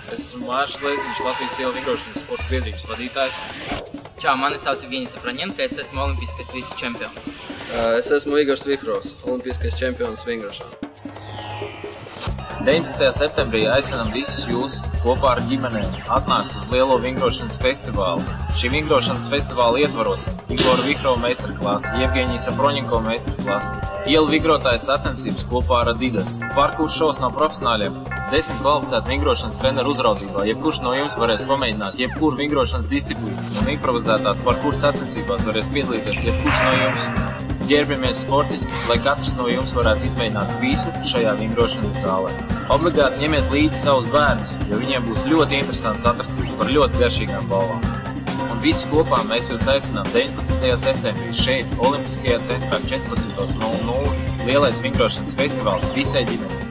Es esmu Mārcis Leiziņš, Latvijas ielu vingrošanas sporta biedrības vadītājs. Čau, mani sauc Evgenijs Afraņenko, es esmu olimpiskais vicečempions. Es esmu Igors Vihrovs, olimpiskais čempions vingrošanā. 19. septembrī aicinām visus jūs kopā ar ģimenēm atnākt uz lielo vingrošanas festivālu. Šī vingrošanas festivāla ietvaros Igora Vihrova meistarklase, Evgenijs Afraņenko meistarklase, ielu vingrotāju sacensības kopā ar Adidas, parkour šovs no profesionāļiem, 10 kvalificētu vingrošanas treneru uzraudzībā. Jebkurš no jums varēs pamēģināt jebkuru vingrošanas disciplīnu un improvizētās parkour sacensībās varēs piedalīties jebkurš no jums. Ģērbjamies sportiski, lai katrs no jums varētu izmēģināt visu šajā vingrošanas zālē. Obligāti ņemiet līdzi savus bērnus, jo viņiem būs ļoti interesants atrakcijas par ļoti garšīgām balvām. Un visi kopā mēs jūs aicinām 19. septembrī šeit, Olimpiskajā centrā 14:00 lielais vingrošanas festivāls visai ģimenei.